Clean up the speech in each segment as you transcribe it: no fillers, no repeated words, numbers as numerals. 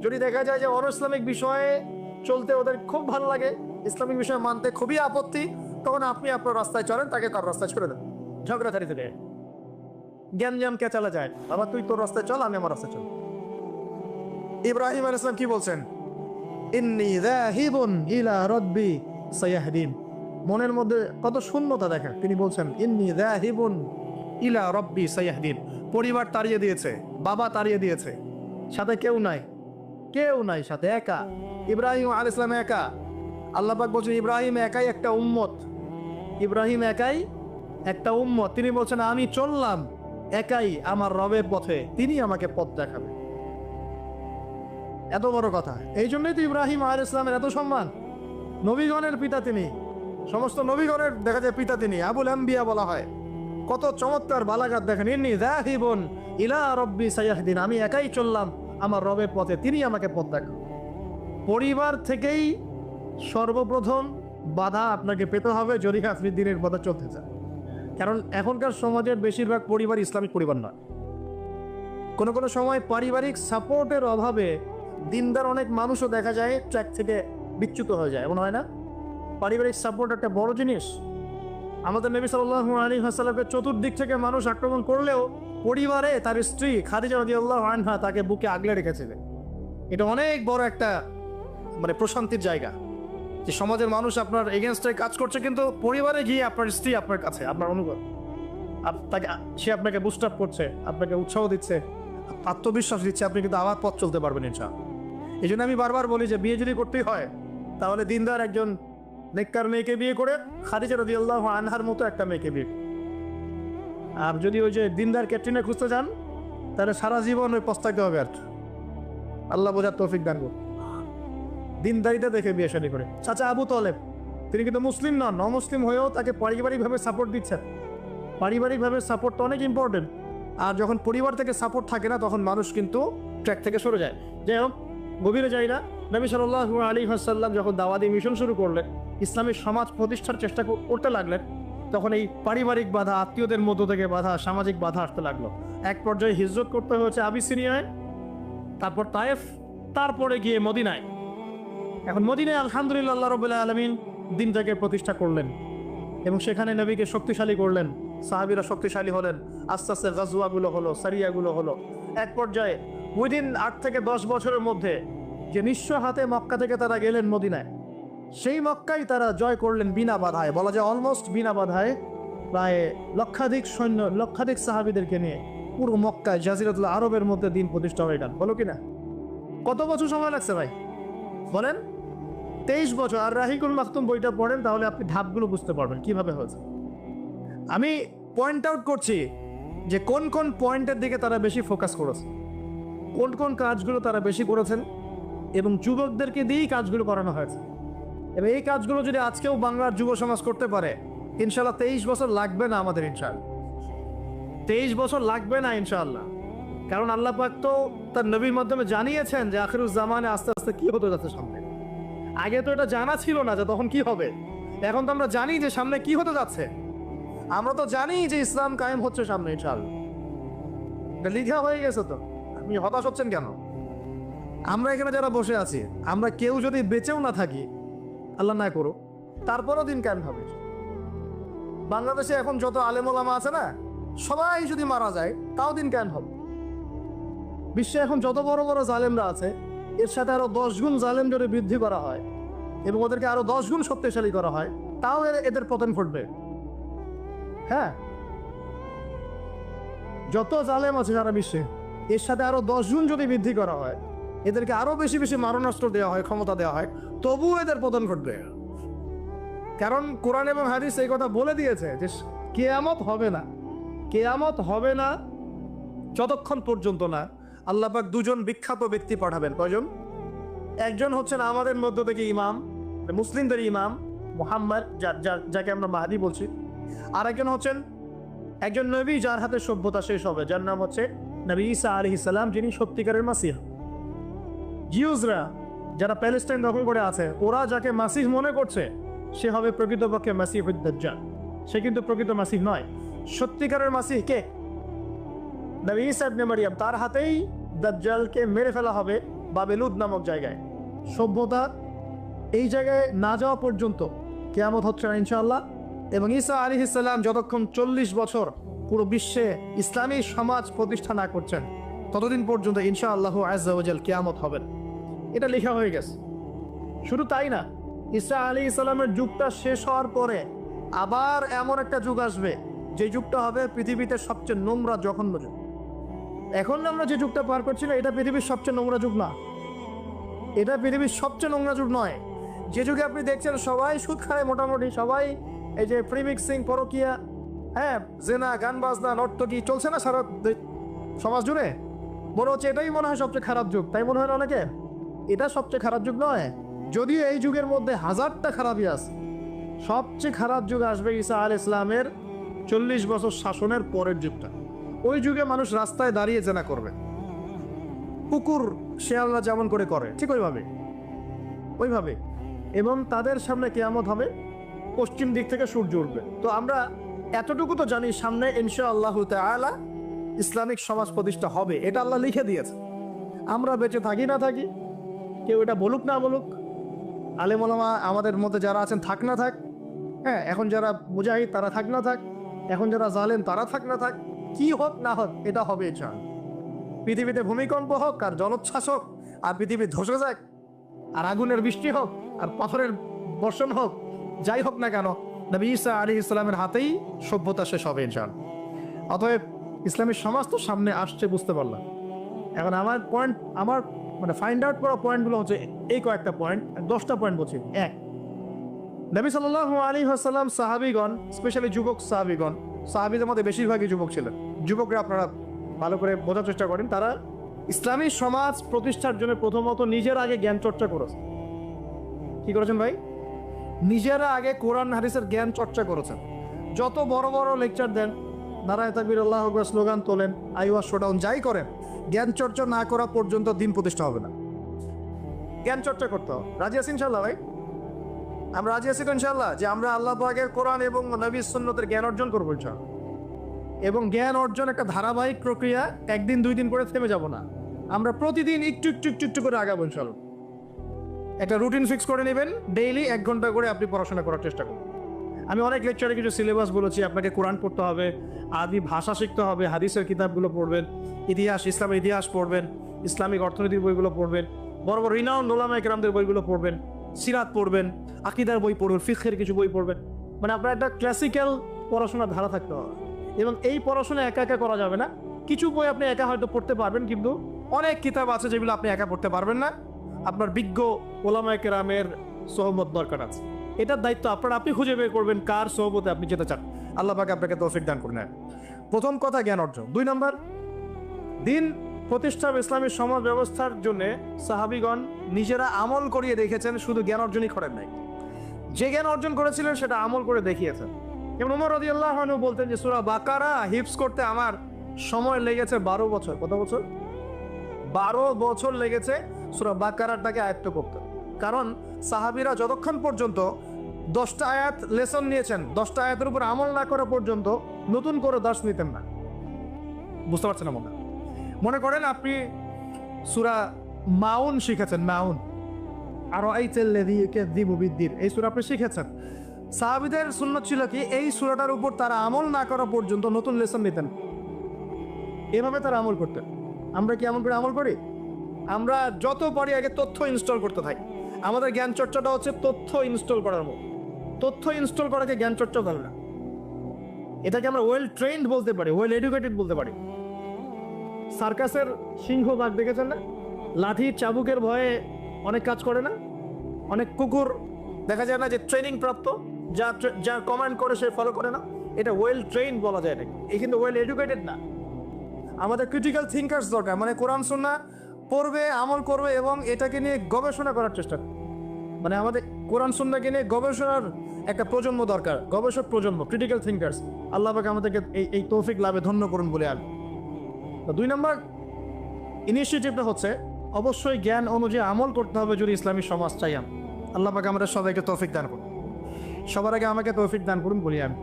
যদি দেখা যায় যে অনইসলামিক বিষয়ে চলতে ওদের খুব ভালো লাগে, ইসলামিক বিষয় মানতে খুবই আপত্তি, তখন আপনি আপনার রাস্তায় চলেন, তাকে তার রাস্তায় ছেড়ে দেন। ঝগড়াঝাড়ি থেকে জ্ঞান কে চালা যায়, বাবা তুই তোর রাস্তায় চল, আমি আমার রাস্তায় চল। ইব্রাহিম আলাইহিস সালাম কি বলছেন? ইন্নী যাহিবুন ইলা রাব্বি সায়াহদিন। মনের মধ্যে কত শূন্যতা দেখেন, তিনি বলছেন ইন্নী যাহিবুন ইলা রাব্বি সায়াহদিন। পরিবার তাড়িয়ে দিয়েছে, বাবা তাড়িয়ে দিয়েছে, সাথে কেউ নাই, কেউ নাই সাথে, একা। ইব্রাহিম আলাইহিস সালাম একা। আল্লাহ পাক বলছেন ইব্রাহিম একাই একটা উম্মত, ইব্রাহিম একাই একটা উম্মত। তিনি বলছেন আমি চললাম একাই আমার রবের পথে, তিনি আমাকে পথ দেখাবে। এত বড় কথা। এই জন্যই তো ইব্রাহিম আলাইহিস সালামের এত সম্মান। নবীগণের পিতা তিনি, সমস্ত নবীগণের দেখা যায় পিতা তিনি, আবুল আম্বিয়া বলা হয়। কত চমৎকার বালাগাত দেখেন, ইন্নী যাহিবুন ইলা রাব্বি সায়াহদিন, আমি একাই চললাম আমার রবের পথে, তিনি আমাকে পথ দেখাবেন। পরিবার থেকেই সর্বপ্রথম বাধা আপনাকে পেতে হবে যদি আপনি দিনের পথে চলতে চান। কারণ এখনকার সমাজের বেশিরভাগ পরিবার ইসলামিক পরিবার নয়। কোনো কোনো সময় পারিবারিক সাপোর্টের অভাবে দিনদার অনেক মানুষও দেখা যায় ট্র্যাক থেকে বিচ্যুত হয়ে যায়, এমন হয় না? পারিবারিক সাপোর্ট একটা বড় জিনিস। আমাদের নবী সাল্লাল্লাহু আলাইহি ওয়াসাল্লামকে চতুর্দিক থেকে মানুষ আক্রমণ করলেও পরিবারে তার স্ত্রী খাদিজা রাদিয়াল্লাহু আনহা তাকে বুকে আগলে রেখেছিলেন। এটা অনেক বড় একটা প্রশান্তির জায়গা, যে সমাজের মানুষ আপনার এগেনস্টে কাজ করছে, কিন্তু পরিবারে গিয়ে আপনার স্ত্রী আপনার কাছে, আপনার অনুগত, তাকে সে আপনাকে বুস্ট আপ করছে, আপনাকে উৎসাহ দিচ্ছে, আত্মবিশ্বাস দিচ্ছে, আপনি কিন্তু আবার পথ চলতে পারবেন ইনশাআল্লাহ। এই জন্য আমি বারবার বলি যে বিয়ে যদি করতেই হয় তাহলে দিনদার একজন নেককার মেয়েকে বিয়ে করে খাদিজা রাদিয়াল্লাহু আনহার মতো একটা মেয়েকে বিয়ে। আর যদি ওই যে দিনদার ক্যাটরিনা খুঁজতে যান তাহলে সারা জীবন ওই পস্তাইতে হবে। আর আল্লাহ বোঝার তৌফিক দান করুন। দিনদারিতা দেখে বিয়ে শাদী করে। চাচা আবু তালেব তিনি কিন্তু মুসলিম নন, অমুসলিম হয়েও তাকে পারিবারিকভাবে সাপোর্ট দিচ্ছেন। পারিবারিকভাবে সাপোর্ট তো অনেক ইম্পর্টেন্ট। আর যখন পরিবার থেকে সাপোর্ট থাকে না তখন মানুষ কিন্তু ট্র্যাক থেকে সরে যায়। যাই হোক, গভীরে যাই না। নবী সাল্লাল্লাহু আলাইহি ওয়াসাল্লাম যখন দাওয়াতি মিশন শুরু করলেন, ইসলামী সমাজ প্রতিষ্ঠার চেষ্টা করতে লাগলেন, তখন এই পারিবারিক বাধা, আত্মীয়দের মধ্য থেকে বাধা, সামাজিক বাধা আসতে লাগলো। এক পর্যায়ে হিজরত করতে হয়েছে আবিসিনিয়ায়, তারপর তায়েফ, তারপরে গিয়ে মদিনায়। এখন মদিনায় আলহামদুলিল্লাহ আল্লাহ রাব্বুল আলামিন দিনটাকে প্রতিষ্ঠা করলেন এবং সেখানে নবীকে শক্তিশালী করলেন, সাহাবীরা শক্তিশালী হলেন, আস্তে আস্তে গাজওয়াগুলো হলো, সারিয়াগুলো হলো। এক পর্যায়ে উইদিন 8 থেকে 10 বছরের মধ্যে যে নিঃস্ব হাতে মক্কা থেকে তারা গেলেন মদিনায়, সেই মক্কাই তারা জয় করলেন বিনা বাধায়, বলা যায় অলমোস্ট বিনা বাধায়। প্রায় লক্ষাধিক সৈন্য, লক্ষাধিক সাহাবীদেরকে নিয়ে পুরো মক্কায় জাজিরাতুল আরবের মধ্যে দিন প্রতিষ্ঠা হয়ে গেল। বলো কিনা? কত বছর সময় লাগছে ভাই বলেন? 23 বছর। আর রাহিকুল মাকতুম বইটা পড়েন তাহলে আপনি ধাপগুলো বুঝতে পারবেন কিভাবে হয়েছে। আমি পয়েন্ট আউট করছি যে কোন কোন পয়েন্টের দিকে তারা বেশি ফোকাস করেছে, কোন কোন কাজগুলো তারা বেশি করেছেন, এবং যুবকদেরকে দিয়েই কাজগুলো করানো হয়েছে। এবং এই কাজগুলো যদি আজকেও বাংলার যুব সমাজ করতে পারে, ইনশাল্লাহ 23 বছর লাগবে না আমাদের, ইনশাল্লাহ 23 বছর লাগবে না ইনশাআল্লাহ। কারণ আল্লাহ পাক তো তার নবীর মাধ্যমে জানিয়েছেন যে আখিরুজ জামানে আস্তে আস্তে কি হতে যাচ্ছে সামনে। আগে তো এটা জানা ছিল না যে তখন কি হবে, এখন তো আমরা জানি যে সামনে কি হতে যাচ্ছে। আমরা তো জানি যে ইসলাম কায়েম হচ্ছে সামনে ইনশাআল্লাহ, এটা লিখা হয়ে গেছে। তো আপনি হতাশ হচ্ছেন কেন? আমরা এখানে যারা বসে আছি, আমরা কেউ যদি বেঁচেও না থাকি, আল্লাহ না করো, তারপরও দিন কায়েম হবে। বাংলাদেশে এখন যত আলেম ওলামা আছে না, সবাই যদি মারা যায় তাও দিন কায়েম হবে। বিশ্বে এখন যত বড় বড় জালেমরা আছে, এর সাথে আরো 10 গুণ জালেম যদি বৃদ্ধি করা হয় এবং ওদেরকে আরো 10 গুণ শক্তিশালী করা হয়, তাও এদের পতন ঘটবে। হ্যাঁ, যত জালেম আছে সারা বিশ্বে, এর সাথে আরো 10 গুণ যদি বৃদ্ধি করা হয়, এদেরকে আরো বেশি বেশি মারণাস্ত্র দেওয়া হয়, ক্ষমতা দেওয়া হয়, তবুও এদের পতন ঘটবে। কারণ কোরআন এবং হাদিস এই কথা বলে দিয়েছে যে কিয়ামত হবে না, কিয়ামত হবে না যতক্ষণ পর্যন্ত না আল্লাহ পাক 2 জন বিখ্যাত ব্যক্তি পাঠাবেন। কয়জন? একজন হচ্ছেন আমাদের মধ্য থেকে ইমাম, মুসলিমদের ইমাম মুহাম্মদ, যাকে আমরা মাহদি বলছি। আর একজন হচ্ছেন একজন নবী যার হাতে সভ্যতা শেষ হবে, যার নাম হচ্ছে নবী ঈসা আলাইহিস সালাম, যিনি সত্যিকারের মাসিহ। জিউসরা যারা প্যালেস্টাইন দখল করে আছে, ওরা যাকে মাসিহ মনে করছে সে হবে প্রকৃতপক্ষে মাসিহুদ দাজ্জাল। সে কিন্তু প্রকৃত মাসিহ নয়। সত্যিকারের মাসিহ কে? নবী ঈসা ইবনে মারইয়াম। তার হাতেই দাজ্জালকে মেরে ফেলা হবে বাবেলুদ নামক জায়গায়। সভ্যতা এই জায়গায় না যাওয়া পর্যন্ত কিয়ামত হচ্ছে না ইনশাআল্লাহ। এবং ঈসা আলাইহিস সালাম যতক্ষণ 40 বছর পুরো বিশ্বে ইসলামী সমাজ প্রতিষ্ঠা না করছেন ততদিন পর্যন্ত ইনশাআল্লাহ আযজা ওয়া জাল কিয়ামত হবে না। এটা লেখা হয়ে গেছে। শুধু তাই না, ঈসা আলাইহিস সালামের যুগটা শেষ হওয়ার পরে আবার এমন একটা যুগ আসবে যে যুগটা হবে পৃথিবীতে সবচেয়ে নোংরা জঘন্য যুগ। এখন আমরা যে যুগটা পার করছি না, এটা পৃথিবীর সবচেয়ে নোংরা যুগ না, এটা পৃথিবীর সবচেয়ে নোংরা যুগ নয়। যে যুগে আপনি দেখছেন সবাই সুদ খায়, মোটামুটি সবাই এই যে প্রিমিক্সিং, পরকিয়া, হ্যাঁ, জেনা, গান বাজনা, নর্তকী চলছে না সারা সমাজ জুড়ে, মনে হচ্ছে এটাই মনে হয় সবচেয়ে খারাপ যুগ, তাই মনে হয় না অনেকে? এটা সবচেয়ে খারাপ যুগ নয়, যদিও এই যুগের মধ্যে হাজারটা খারাপই আছে। সবচেয়ে খারাপ যুগ আসবে ঈসা আলাইহিস সালামের 40 বছর শাসনের পরের যুগটা। ওই যুগে মানুষ রাস্তায় দাঁড়িয়ে জেনা করবে, কুকুর শেয়ালরা যেমন করে ঠিক ওইভাবে। এবং তাদের সামনে কিয়ামত হবে, পশ্চিম দিক থেকে সূর্য উঠবে। তো আমরা এতটুকু তো জানি সামনে ইনশাআল্লাহু তাআলা ইসলামিক সমাজ প্রতিষ্ঠা হবে, এটা আল্লাহ লিখে দিয়েছে। আমরা বেঁচে থাকি না থাকি, কেউ এটা বলুক না বলুক, আলেম ওলামা আমাদের মধ্যে যারা আছেন থাক না থাক, হ্যাঁ, এখন যারা মুজাহিদ তারা থাক না থাক, এখন যারা জালেম তারা থাক না থাক, কি হোক না হোক এটা হবে ইনশাআল্লাহ। পৃথিবীতে ভূমিকম্প হোক আর জলোচ্ছ্বাস হোক আর পৃথিবী ধসে যাক আর আগুনের বৃষ্টি হোক আর পাথরের বর্ষণ হোক, যাই হোক না কেন, নবী ঈসা আলাইহিস সালামের হাতেই সভ্যতা শেষ হবে ইনশাআল্লাহ। অতএব ইসলামের সমাজ তো সামনে আসছে, বুঝতে পারলাম। এখন আমার মানে ফাইন্ড আউট করা পয়েন্টগুলো হচ্ছে এই কয়েকটা পয়েন্ট, 10টা পয়েন্ট বলছি। এক, নবী সাল্লাল্লাহু আলাইহি ওয়াসাল্লাম সাহাবীগণ, স্পেশালি যুবক সাহাবীগণ, সাহাবীদের মধ্যে বেশিরভাগই যুবক ছিলেন, যুবকরা আপনারা ভালো করে বোঝার চেষ্টা করেন, তারা ইসলামী সমাজ প্রতিষ্ঠার জন্য প্রথমত নিজের আগে জ্ঞান চর্চা করেছেন। কি করেছেন ভাই? নিজেরা আগে কোরআন হাদিসের জ্ঞান চর্চা করেছেন। যত বড় বড় লেকচার দেন, নারায়ে তাকবীর, আল্লাহু আকবার স্লোগান তোলেন, আইওয়া শোডাউন, যাই করেন, জ্ঞান চর্চা না করা পর্যন্ত দিন প্রতিষ্ঠা হবে না। জ্ঞান চর্চা করতে হবে। রাজি আছি ইনশাআল্লাহ ভাই? আমরা রাজি আছি তো ইনশাআল্লাহ যে আমরা আল্লাহ পাকের কোরআন এবং নবীর সুন্নতের জ্ঞান অর্জন করবো ইনশাআল্লাহ। এবং জ্ঞান অর্জন একটা ধারাবাহিক প্রক্রিয়া, একদিন 2 দিন করে থেমে যাব না, আমরা প্রতিদিন একটু একটু একটু একটু করে আগাবো ইনশাআল্লাহ। একটা রুটিন ফিক্স করে নেবেন, ডেইলি 1 ঘন্টা করে আপনি পড়াশোনা করার চেষ্টা করুন। আমি অনেক লেকচারে কিছু সিলেবাস বলেছি, আপনাকে কোরআন পড়তে হবে, আরবি ভাষা শিখতে হবে, হাদিসের কিতাবগুলো পড়বেন, ইতিহাস, ইসলামের ইতিহাস পড়বেন, ইসলামিক অর্থনীতির বইগুলো পড়বেন, বড় বড় রিনাউন্ড ওলামায়ে কেরামদের বইগুলো পড়বেন, সিরাত পড়বেন, আকীদার বই পড়বেন, ফিকহের কিছু বই পড়বেন। মানে আপনার একটা ক্লাসিক্যাল পড়াশোনার ধারা থাকতে হবে। এবং এই পড়াশোনা একা একা করা যাবে না। কিছু বই আপনি একা হয়তো পড়তে পারবেন, কিন্তু অনেক কিতাব আছে যেগুলো আপনি একা পড়তে পারবেন না, আপনার বিজ্ঞ ওলামায়ে কেরামের সোহবত দরকার আছে। এটার দায়িত্ব আপনি খুঁজে বের করবেন কার সোহবতে আপনি যেতে চান। আল্লাহ পাক আপনাকে তৌফিক দান করুন। প্রথম কথা জ্ঞান অর্জন। 2 নম্বর, দিন প্রতিষ্ঠা ইসলামী সমাজ ব্যবস্থার জন্য সাহাবীগণ নিজেরা আমল করিয়ে দেখেছেন, শুধু জ্ঞান অর্জনই করেন নাই, যে জ্ঞান অর্জন করেছিলেন সেটা আমল করে দেখিয়েছেন। যেমন ওমর রাদিয়াল্লাহু আনহু বলতেন যে সূরা বাকারা হিফজ করতে আমার সময় লেগেছে 12 বছর। কত বছর? 12 বছর লেগেছে সূরা বাকারাটাকে আয়ত্ত করতে। কারণ সাহাবীরা যতক্ষণ পর্যন্ত 10টা আয়াত লেসন নিয়েছেন, 10টা আয়াতের উপর আমল না করা পর্যন্ত নতুন করে দর্শ নিতেন না। বুঝতে পারছেন না? মনে করেন আপনি সূরা মাউন শিখেছেন, মাউন, আরাআইতাল্লাযী ইউকাযযিবু বিদ্দীন, এই সূরা আপনি শিখেছেন। সাহাবীদের সুন্নাত ছিল কি এই সূরাটার উপর তারা আমল না করা পর্যন্ত নতুন লেসন নিতেন, এভাবে তারা আমল করতেন। আমরা কি এমন করে আমল করি? আমরা যত পারি আগে তথ্য ইনস্টল করতে থাকি। আমাদের জ্ঞান চর্চাটা হচ্ছে তথ্য ইনস্টল করার মতো। তথ্য ইনস্টল করাকে জ্ঞান চর্চা বলে না, এটাকে আমরা ওয়েল ট্রেন্ড বলতে পারি, ওয়েল এডুকেটেড বলতে পারি। সার্কাসের সিংহ বাঘ দেখেছেন না? লাঠি চাবুকের ভয়ে অনেক কাজ করে না? অনেক কুকুর দেখা যায় না যে ট্রেনিং প্রাপ্ত, যা কমান্ড করে সে ফলো করে না? এটা ওয়েল ট্রেন্ড বলা যায় নাকি? এই কিন্তু ওয়েল এডুকেটেড না। আমাদের ক্রিটিক্যাল থিঙ্কার্স দরকার, মানে কোরআন সুন্নাহ পড়বে, আমল করবে এবং এটাকে নিয়ে গবেষণা করার চেষ্টা করবে। মানে আমাদের কোরআন সুন্নাহকে নিয়ে গবেষণার একটা প্রজন্ম দরকার, গবেষক প্রজন্ম, ক্রিটিক্যাল থিঙ্কার্স। আল্লাহ পাক আমাদেরকে এই তৌফিক লাভে ধন্য করুন বলে আমি। 2 নম্বর ইনিশিয়েটিভটা হচ্ছে অবশ্যই জ্ঞান অনুযায়ী আমল করতে হবে যদি ইসলামী সমাজ চাই। আল্লাহ পাক আমাদের সবাইকে তৌফিক দান করুন। সবার আগে আমাকে তৌফিক দান করুন বলি আমি।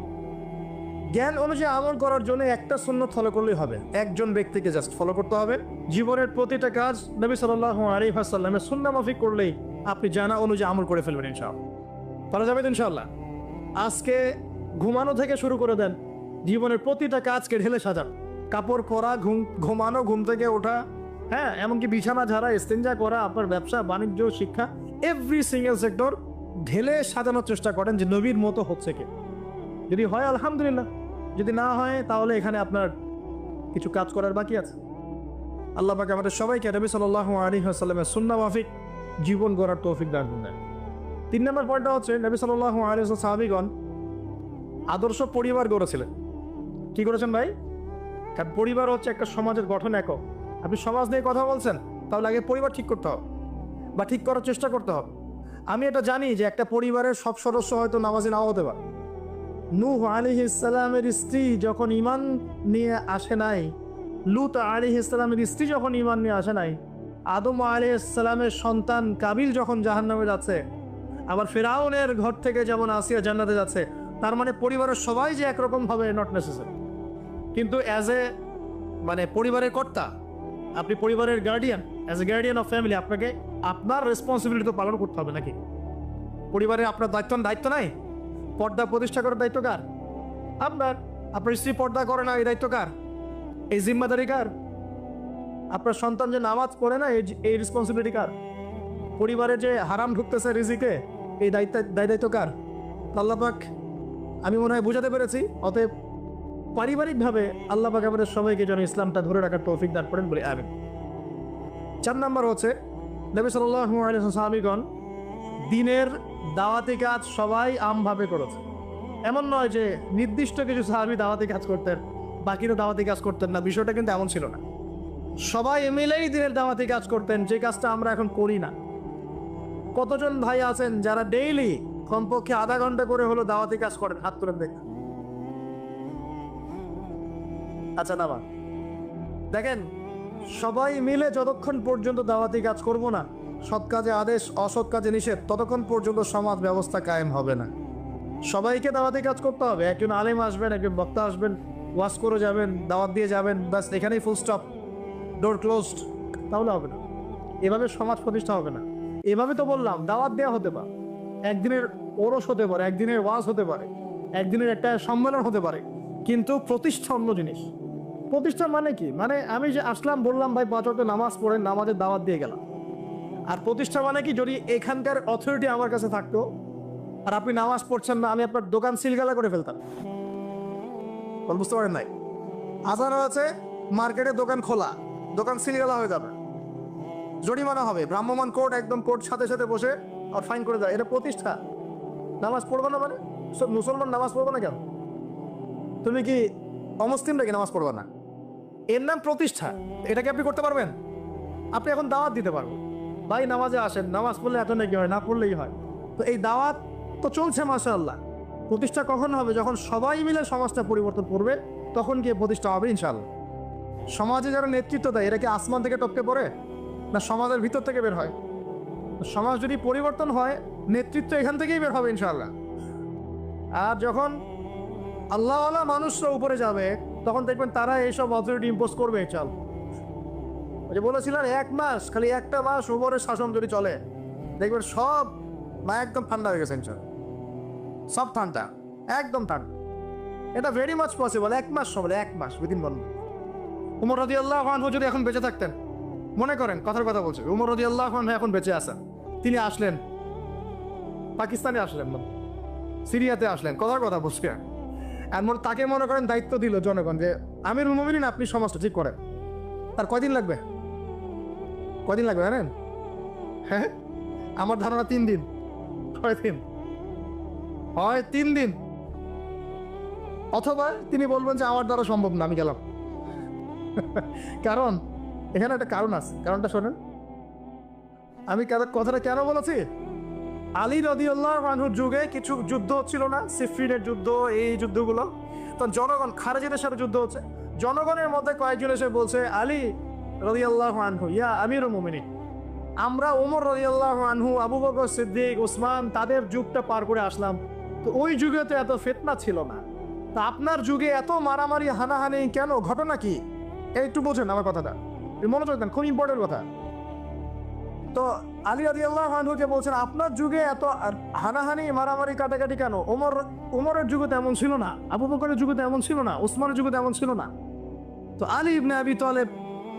জ্ঞান অনুযায়ী আমল করার জন্য একটা সুন্নত ফলো করলেই হবে, একজন ব্যক্তিকে জাস্ট ফলো করতে হবে। জীবনের প্রতিটা কাজ নবী সাল্লাল্লাহু আলাইহি ওয়াসাল্লামের সুন্নাহ মাফিক করলেই আপনি জানা অনুযায়ী আমল করে ফেলবেন ইনশাআল্লাহ। পারা যাবে তো ইনশাআল্লাহ। আজকে ঘুমানো থেকে শুরু করে দেন, জীবনের প্রতিটা কাজকে ঢেলে সাজান। কাপড় পরা, ঘুমানো, ঘুম থেকে ওঠা, হ্যাঁ, এমনকি বিছানা ঝাড়া, ইস্তেঞ্জা করা, আপনার ব্যবসা বাণিজ্য, শিক্ষা, এভরি সিঙ্গেল সেক্টর ঢেলে সাজানোর চেষ্টা করেন যে নবীর মতো হচ্ছে কি। যদি হয় আলহামদুলিল্লাহ, যদি না হয় তাহলে এখানে আপনার কিছু কাজ করার বাকি আছে। আল্লাহ পাক আমাদের সবাইকে নবী সাল্লাল্লাহু আলাইহি ওয়াসাল্লামের সুন্নাহ মাফিক জীবন গড়ার তৌফিক দান করুন। 3 নম্বর পয়েন্টটা হচ্ছে নবী সাল্লাল্লাহু আলাইহি ওয়াসাল্লাম সাহাবীগণ আদর্শ পরিবার গড়েছিলেন। কি করেছেন ভাই? কারণ পরিবার হচ্ছে একটা সমাজের গঠন একক। আপনি সমাজ নিয়ে কথা বলছেন, তাহলে আগে পরিবার ঠিক করতে হবে বা ঠিক করার চেষ্টা করতে হবে। আমি এটা জানি যে একটা পরিবারের সব সদস্য হয়তো নামাজি নাও হতে পারে। নূহ আলাইহিস সালামের স্ত্রী যখন ঈমান নিয়ে আসে নাই, লূত আলাইহিস সালামের স্ত্রী যখন ঈমান নিয়ে আসে নাই, আদম আলাইহিস সালামের সন্তান কাবিল যখন জাহান্নামে যাচ্ছে, আবার ফিরআউনের ঘর থেকে যেমন আসিয়া জান্নাতে যাচ্ছে, তার মানে পরিবারের সবাই যে একরকম হবে নট নেসেসারি। কিন্তু অ্যাজ এ পরিবারের কর্তা, আপনি পরিবারের guardian, as a guardian of family, আপনাকে আপনার রেসপন্সিবিলিটি তো পালন করতে হবে নাকি? পরিবারে আপনার দায়িত্ব নাই? পর্দা প্রতিষ্ঠা করার দায়িত্ব কার? আপনার। আপনার স্ত্রী পর্দা করে না, এই দায়িত্ব কার? এই জিম্মাদারি কার? আপনার সন্তান যে নামাজ পড়ে না, এই রেসপন্সিবিলিটি কার? পরিবারে যে হারাম ঢুকতেছে রিজিকে, এই দায়িত্ব কার? আল্লাহ পাক, আমি মনে হয় বুঝাতে পেরেছি। অতএব পারিবারিকভাবে আল্লাহ পাক আমাদের সবাইকে যেন ইসলামটা ধরে রাখার তৌফিক দান করেন বলে আমিন। 4 নম্বর হচ্ছে নবী সাল্লাল্লাহু আলাইহি ওয়াসাল্লাম সাহাবীগণ দিনের দাওয়াতি কাজ সবাই আমভাবে করেছে। এমন নয় যে নির্দিষ্ট কিছু সাহাবী দাওয়াতি কাজ করতেন, বাকিরা দাওয়াতি কাজ করতেন না, বিষয়টা কিন্তু এমন ছিল না। সবাই মিলেই দিনের দাওয়াতি কাজ করতেন, যে কাজটা আমরা এখন করি না। কতজন ভাই আছেন যারা ডেইলি কমপক্ষে আধা ঘন্টা করে হলো দাওয়াতি কাজ করেন? হাত তুলে দেখ। আচ্ছা না, দেখেন, সবাই মিলে যতক্ষণ পর্যন্ত দাওয়াতি কাজ করব না, সৎ কাজে আদেশ, অসৎ কাজে নিষেধ, ততক্ষণ পর্যন্ত সমাজ ব্যবস্থা কায়েম হবে না। সবাইকে দাওয়াতি কাজ করতে হবে। একজন আলেম আসবেন, একজন বক্তা আসবেন, ওয়াজ করে যাবেন, দাওয়াত দিয়ে যাবেন, বাস এখানেই ফুল স্টপ, ডোর ক্লোজড, তাহলে হবে না। এভাবে সমাজ প্রতিষ্ঠা হবে না। এভাবে তো বললাম দাওয়াত দেওয়া হতে পারে, একদিনের ওরস হতে পারে, একদিনের ওয়াজ হতে পারে, একদিনের একটা সম্মেলন হতে পারে, কিন্তু প্রতিষ্ঠা অন্য জিনিস। প্রতিষ্ঠা মানে কি? মানে আমি যে আসলাম, বললাম ভাই 5 ওয়াক্ত নামাজ পড়েন, নামাজের দাওয়াত দিয়ে গেলাম। আর প্রতিষ্ঠা মানে কি? যদি এখানকার অথরিটি আমার কাছে থাকতো আর আপনি নামাজ পড়ছেন না, আমি আপনার দোকান সিলগালা করে ফেলতাম। বুঝতে পারেন নাই? আজান হয়েছে, মার্কেটে দোকান খোলা, দোকান সিলগালা হয়ে যাবে, জরিমানা হবে, ভ্রাম্যমাণ কোর্ট, একদম কোর্ট সাথে সাথে বসে আর ফাইন করে দেয়। এটা প্রতিষ্ঠা। নামাজ পড়বো না মানে? সব মুসলমান নামাজ পড়বো না কেন? তুমি কি অমুসলিম নাকি নামাজ পড়বো না? এর নাম প্রতিষ্ঠা। এটাকে আপনি করতে পারবেন? আপনি এখন দাওয়াত দিতে পারবেন, ভাই নামাজে আসেন, নামাজ পড়লে এত নাকি হয়, না পড়লেই হয়। তো এই দাওয়াত তো চলছে মাশাআল্লাহ। প্রতিষ্ঠা কখন হবে? যখন সবাই মিলে সমাজটা পরিবর্তন করবে, তখন গিয়ে প্রতিষ্ঠা হবে ইনশাআল্লাহ। সমাজে যারা নেতৃত্ব দেয়, এরা কি আসমান থেকে টপকে পড়ে, না সমাজের ভিতর থেকে বের হয়? সমাজ যদি পরিবর্তন হয়, নেতৃত্ব এখান থেকেই বের হবে ইনশাআল্লাহ। আর যখন আল্লাহওয়ালা মানুষরা উপরে যাবে, তখন দেখবেন তারা এইসব অথরিটি ইম্পোজ করবে। চল, ওই যে বলেছিলেন 1 মাস, খালি একটা মাস উপরের শাসন যদি চলে, দেখবেন সব একদম ঠান্ডা হয়ে গেছে ইনশাআল্লাহ। সব ঠান্ডা, একদম ঠান্ডা। এটা ভেরি মাচ পসিবল। 1 মাস সময়, 1 মাস উইদিন 1 মাস। উমর রাদিয়াল্লাহু আনহু যদি এখন বেঁচে থাকতেন, মনে করেন কথার কথা বলছে, উমর রাদিয়াল্লাহু আনহু এখন বেঁচে আছেন, তিনি আসলেন পাকিস্তানে, আসলেন সিরিয়াতে, আসলেন, কথার কথা বলছে, এমন তাকে মনে করেন দায়িত্ব দিল জনগণ যে আমিরুল মুমিনিন, আপনি সমাজটা ঠিক করেন। তার কয়দিন লাগবে? কয়দিন লাগবে জানেন? হ্যাঁ, আমার ধারণা 3 দিন। কয়দিন হয়? 3 দিন। অথবা তিনি বলবেন যে আমার দ্বারা সম্ভব না, আমি গেলাম। কারণ এখানে একটা কারণ আছে, কারণটা শোনেন। আমি কথাটা কেন বলেছি? আলী রাদিয়াল্লাহু আনহুর যুগে কিছু যুদ্ধ হচ্ছিল না, সিফিনের যুদ্ধ, এই যুদ্ধগুলো, তখন জনগণ, খারেজিদের সাথে যুদ্ধ হচ্ছে, জনগণের মধ্যে কয়েকজন এসে বলছে, আলী রাদিয়াল্লাহু আনহু, ইয়া আমিরুল মুমিনিন, আমরা ওমর রাদিয়াল্লাহু আনহু, আবু বকর সিদ্দিক, ওসমান, তাদের যুগটা পার করে আসলাম, তো ওই যুগে তো এত ফিতনা ছিল না, তা আপনার যুগে এত মারামারি হানাহানি কেন, ঘটনা কি? একটু বোঝেন আমার কথাটা, মনোযোগ দেন, খুব ইম্পর্টেন্ট কথা। তো আলী রাদিয়াল্লাহু আনহুকে বলছেন আপনার যুগে এত হানাহানি মারামারি কাটাকাটি কেন? ওমরের যুগে তো এমন ছিল না, আবু বকরের যুগে তো এমন ছিল না, ওসমানের যুগে তো এমন ছিল না। তো আলী ইবনে আবি তালেব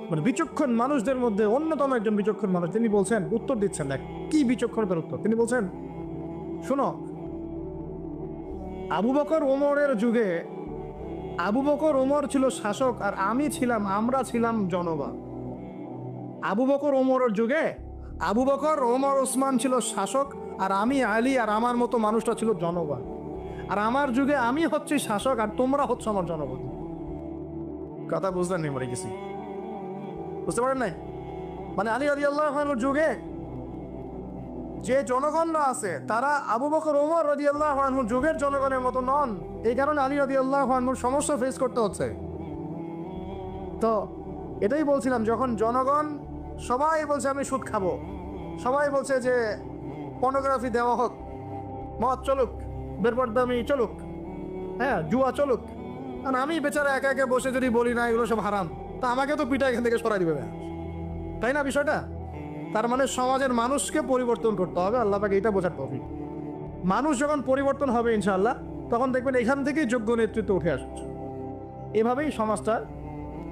মানে বিচক্ষণ মানুষদের মধ্যে অন্যতম একজন বিচক্ষণ মানুষ, তিনি বলছেন, উত্তর দিচ্ছেন, দেখ কি বিচক্ষণতার উত্তর। তিনি বলছেন, শোনো, আবু বকর ওমরের যুগে আবু বকর ওমর ছিল শাসক আর আমরা ছিলাম জনগণ। আবু বকর ওমরের যুগে আবু বকর ওমর ওসমান ছিল শাসক আর আমি আলী আর আমার মতো মানুষটা ছিল জনগণ। আর আমার যুগে আমি হচ্ছি শাসক আর তোমরা হচ্ছে আমার জনগণ। কথা বুঝলেন নি? মরে গেছি, বুঝতে পারেন নাই? মানে আলী রাদিয়াল্লাহু আনহুর যুগে যে জনগণরা আছে তারা আবু বকর ওমর রাদিয়াল্লাহু আনহুর যুগের জনগণের মতো নন। এই কারণে আলী রাদিয়াল্লাহু আনহুর সমস্যা ফেস করতে হচ্ছে। তো এটাই বলছিলাম, যখন জনগণ সবাই বলছে আমি সুদ খাবো, সবাই বলছে যে পর্নোগ্রাফি দেওয়া হোক, মদ চলুক, বেপরদামি চলুক, হ্যাঁ জুয়া চলুক, আর আমি বেচারা একা একা বসে যদি বলি না এগুলো সব হারাম, তা আমাকে তো পিঠা এখান থেকে সরাই দিবে, তাই না বিষয়টা? তার মানে সমাজের মানুষকে পরিবর্তন করতে হবে। আল্লাহ পাক এটা বোঝার তৌফিক। মানুষ যখন পরিবর্তন হবে ইনশাআল্লাহ, তখন দেখবেন এখান থেকেই যোগ্য নেতৃত্ব উঠে আসছে। এভাবেই সমাজটা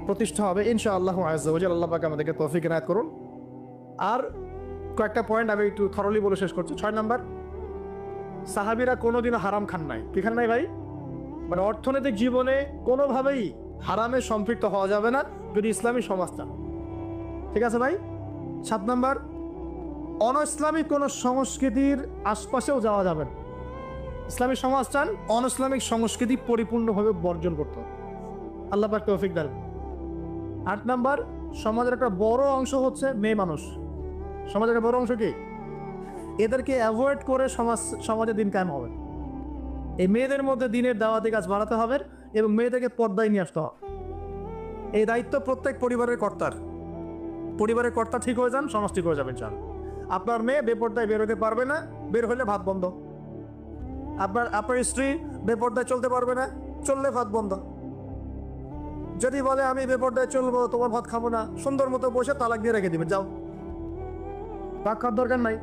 প্রতিষ্ঠা হবে ইনশাআল্লাহ আযজা ওয়া জাল্লা। আল্লাহ পাক আমাদেরকে তৌফিক এনায়েত করুন। আর কয়েকটা পয়েন্ট আমি একটু থরলি বলে শেষ করছি। 6 নাম্বার, সাহাবীরা কোনোদিনও হারাম খান নাই। কি খান নাই ভাই? মানে অর্থনৈতিক জীবনে কোনোভাবেই হারামে সম্পৃক্ত হওয়া যাবে না যদি ইসলামী সমাজ চান। ঠিক আছে ভাই? 7 নাম্বার, অনইসলামিক কোনো সংস্কৃতির আশপাশেও যাওয়া যাবে না। ইসলামী সমাজ চান, অনইসলামিক সংস্কৃতি পরিপূর্ণভাবে বর্জন করতে হবে। আল্লাহ পাক তৌফিক দেন। 8 নাম্বার, সমাজের একটা বড় অংশ হচ্ছে মেয়ে মানুষ। সমাজের একটা বড় অংশ কি? এদেরকে অ্যাভয়েড করে সমাজে দিন কায়েম হবে। এই মেয়েদের মধ্যে দিনের দাওয়াতি কাজ বাড়াতে হবে এবং মেয়েদেরকে পর্দায় নিয়ে আসতে হবে। এই দায়িত্ব প্রত্যেক পরিবারের কর্তার। পরিবারের কর্তা ঠিক হয়ে যান, সমাজ ঠিক হয়ে যাবেন। চান আপনার মেয়ে বেপর্দায় বের হতে পারবে না, বের হলে ভাত বন্ধ। আপনার স্ত্রী বেপর্দায় চলতে পারবে না, চললে ভাত বন্ধ। যদি বলে আমি বেপর্দায় চলবো, তোমার ভাত খাবো না, সুন্দর মতো বসে তালাক দিয়ে রেখে দিবেন, যাও, ভাত খাওয়ার দরকার নাই।